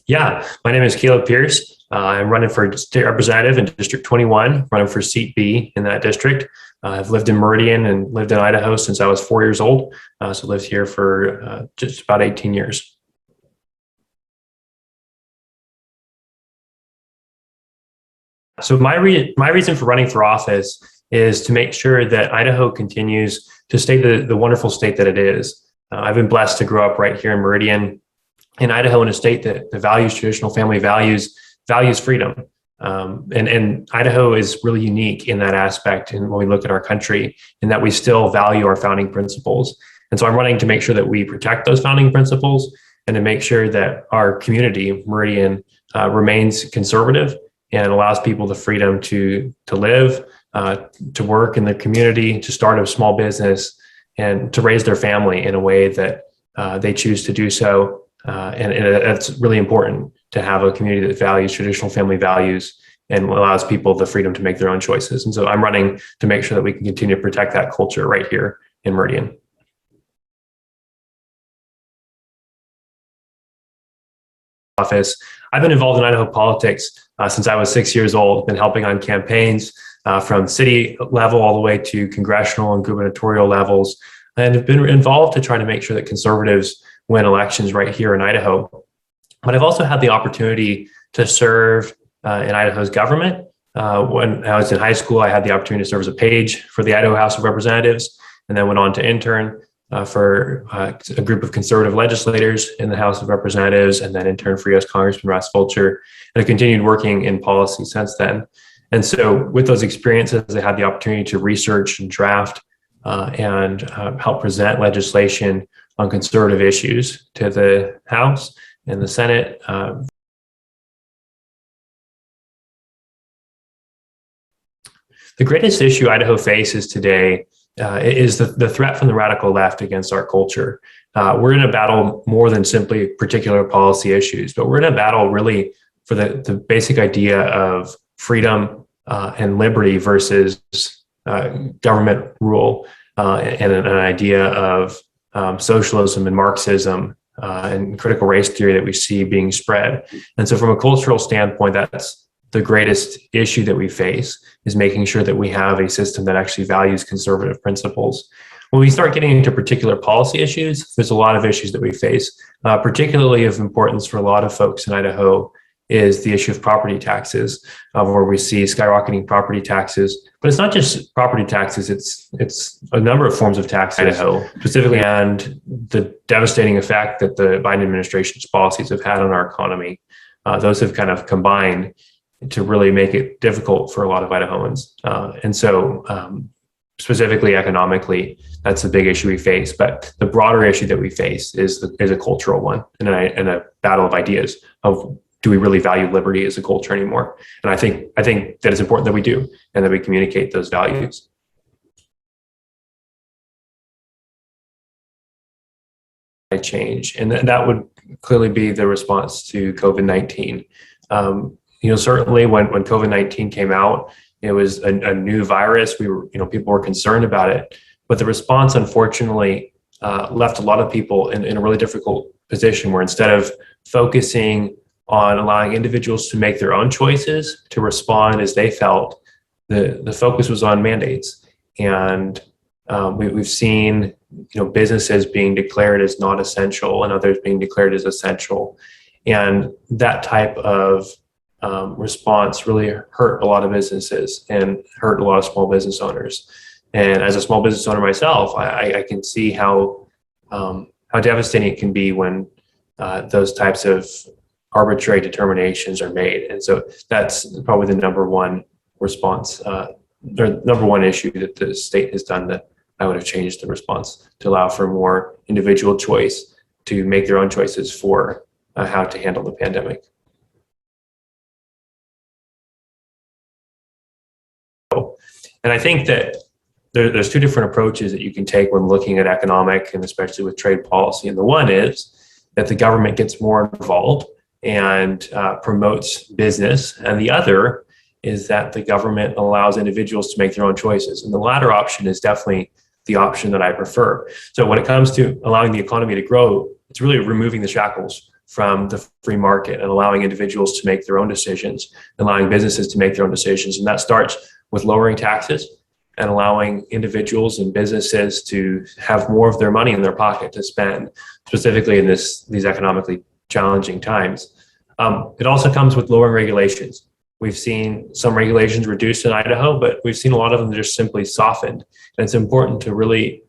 Yeah, my name is Caleb Pierce. I'm running for state representative in District 21, running for seat B in that district. I've lived in Meridian and lived in Idaho since I was 4 years old. So lived here for just about 18 years. So my reason for running for office is to make sure that Idaho continues to stay the wonderful state that it is. I've been blessed to grow up right here in Meridian, in Idaho, in a state that values traditional family values, values freedom. And Idaho is really unique in that aspect. And when we look at our country, in that we still value our founding principles. And so I'm running to make sure that we protect those founding principles and to make sure that our community, Meridian, remains conservative and allows people the freedom to live, to work in the community, to start a small business, and to raise their family in a way that they choose to do so. And that's really important to have a community that values traditional family values and allows people the freedom to make their own choices. And so I'm running to make sure that we can continue to protect that culture right here in Meridian. Office. I've been involved in Idaho politics since I was 6 years old, been helping on campaigns from city level all the way to congressional and gubernatorial levels, and have been involved to try to make sure that conservatives win elections right here in Idaho. But I've also had the opportunity to serve in Idaho's government. When I was in high school, I had the opportunity to serve as a page for the Idaho House of Representatives, and then went on to intern for a group of conservative legislators in the House of Representatives, and then interned for U.S. Congressman Russ Fulcher, and have continued working in policy since then. And so with those experiences, I had the opportunity to research and draft and help present legislation on conservative issues to the House and the Senate. The greatest issue Idaho faces today is the threat from the radical left against our culture. We're in a battle more than simply particular policy issues, but we're in a battle really for the basic idea of freedom and liberty versus government rule, and an idea of socialism and Marxism and critical race theory that we see being spread. And so from a cultural standpoint, that's the greatest issue that we face, is making sure that we have a system that actually values conservative principles. When we start getting into particular policy issues, there's a lot of issues that we face. Particularly of importance for a lot of folks in Idaho is the issue of property taxes, where we see skyrocketing property taxes. But it's not just property taxes, it's a number of forms of tax in Idaho specifically, and the devastating effect that the Biden administration's policies have had on our economy. Those have kind of combined to really make it difficult for a lot of Idahoans. And so specifically economically, that's a big issue we face. But the broader issue that we face is a cultural one, and a battle of ideas of, do we really value liberty as a culture anymore? And I think that it's important that we do, and that we communicate those values. Change, and that would clearly be the response to COVID-19. Certainly when COVID-19 came out, it was a new virus. People were concerned about it, but the response, unfortunately, left a lot of people in a really difficult position, where instead of focusing on allowing individuals to make their own choices, to respond as they felt, the focus was on mandates. And we've seen businesses being declared as not essential and others being declared as essential. And that type of response really hurt a lot of businesses and hurt a lot of small business owners. And as a small business owner myself, I can see how devastating it can be when those types of arbitrary determinations are made. And so that's probably the number one response, or number one issue that the state has done, that I would have changed the response to allow for more individual choice to make their own choices for how to handle the pandemic. And I think that there's two different approaches that you can take when looking at economic, and especially with trade policy. And the one is that the government gets more involved and promotes business. And the other is that the government allows individuals to make their own choices. And the latter option is definitely the option that I prefer. So when it comes to allowing the economy to grow, it's really removing the shackles from the free market and allowing individuals to make their own decisions, allowing businesses to make their own decisions. And that starts with lowering taxes and allowing individuals and businesses to have more of their money in their pocket to spend, specifically in these economically challenging times. It also comes with lowering regulations. We've seen some regulations reduced in Idaho, but we've seen a lot of them just simply softened. And it's important to really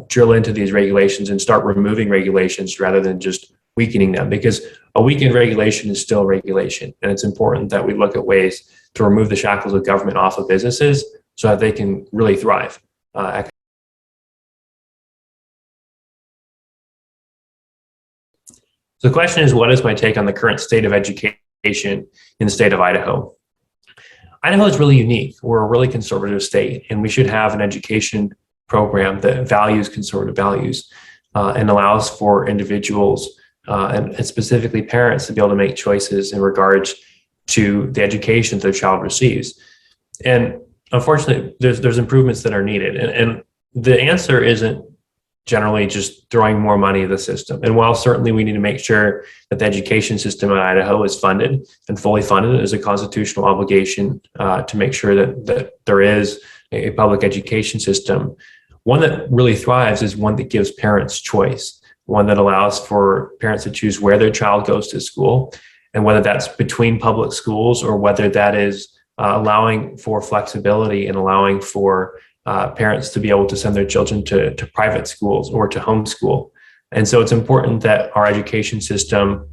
drill into these regulations and start removing regulations rather than just weakening them, because a weakened regulation is still regulation. And it's important that we look at ways to remove the shackles of government off of businesses so that they can really thrive. So the question is, what is my take on the current state of education in the state of Idaho? Idaho is really unique. We're a really conservative state, and we should have an education program that values conservative values and allows for individuals and specifically parents to be able to make choices in regards to the education their child receives. And unfortunately, there's improvements that are needed. And the answer isn't generally just throwing more money at the system. And while certainly we need to make sure that the education system in Idaho is funded and fully funded, there's a constitutional obligation to make sure that there is a public education system. One that really thrives is one that gives parents choice, one that allows for parents to choose where their child goes to school, and whether that's between public schools or whether that is allowing for flexibility and allowing for parents to be able to send their children to private schools or to homeschool. And so it's important that our education system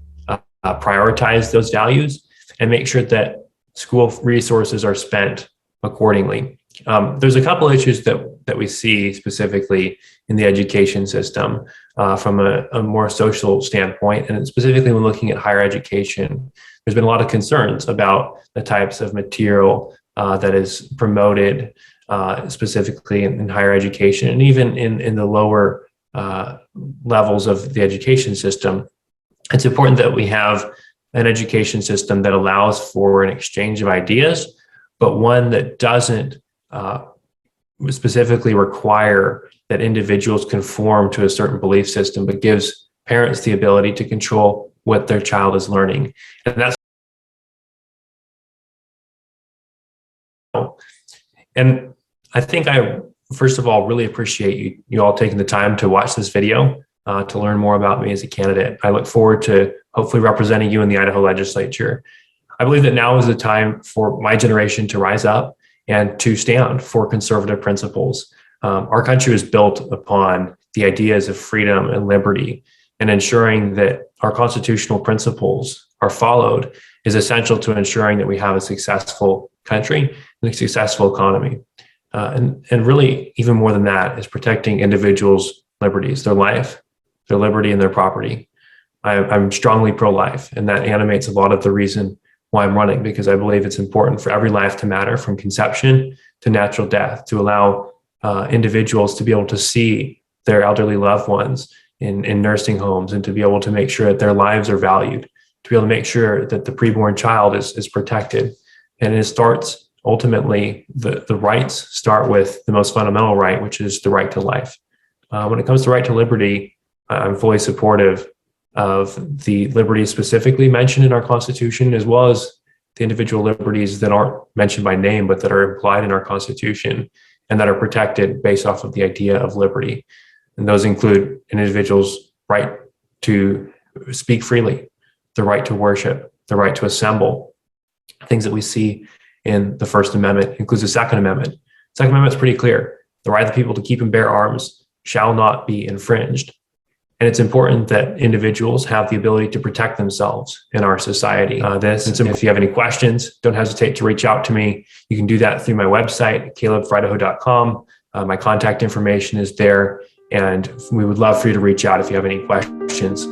prioritize those values and make sure that school resources are spent accordingly. There's a couple issues that we see specifically in the education system from a more social standpoint, and specifically when looking at higher education. There's been a lot of concerns about the types of material that is promoted specifically in higher education, and even in the lower levels of the education system. It's important that we have an education system that allows for an exchange of ideas, but one that doesn't specifically require that individuals conform to a certain belief system, but gives parents the ability to control what their child is learning. And that's and I think I, first of all, really appreciate you all taking the time to watch this video to learn more about me as a candidate. I look forward to hopefully representing you in the Idaho legislature. I believe that now is the time for my generation to rise up and to stand for conservative principles. Our country is built upon the ideas of freedom and liberty, and ensuring that our constitutional principles are followed is essential to ensuring that we have a successful country and a successful economy. And really, even more than that, is protecting individuals' liberties, their life, their liberty, and their property. I'm strongly pro-life, and that animates a lot of the reason why I'm running, because I believe it's important for every life to matter, from conception to natural death, to allow individuals to be able to see their elderly loved ones in nursing homes, and to be able to make sure that their lives are valued, to be able to make sure that the preborn child is protected. And it starts, ultimately, the rights start with the most fundamental right, which is the right to life. When it comes to right to liberty, I'm fully supportive of the liberties specifically mentioned in our Constitution, as well as the individual liberties that aren't mentioned by name, but that are implied in our Constitution and that are protected based off of the idea of liberty. And those include an individual's right to speak freely, the right to worship, the right to assemble, things that we see in the First Amendment, includes the Second Amendment. The Second Amendment is pretty clear. The right of the people to keep and bear arms shall not be infringed. And it's important that individuals have the ability to protect themselves in our society. If you have any questions, don't hesitate to reach out to me. You can do that through my website, calebforidaho.com. My contact information is there, and we would love for you to reach out if you have any questions.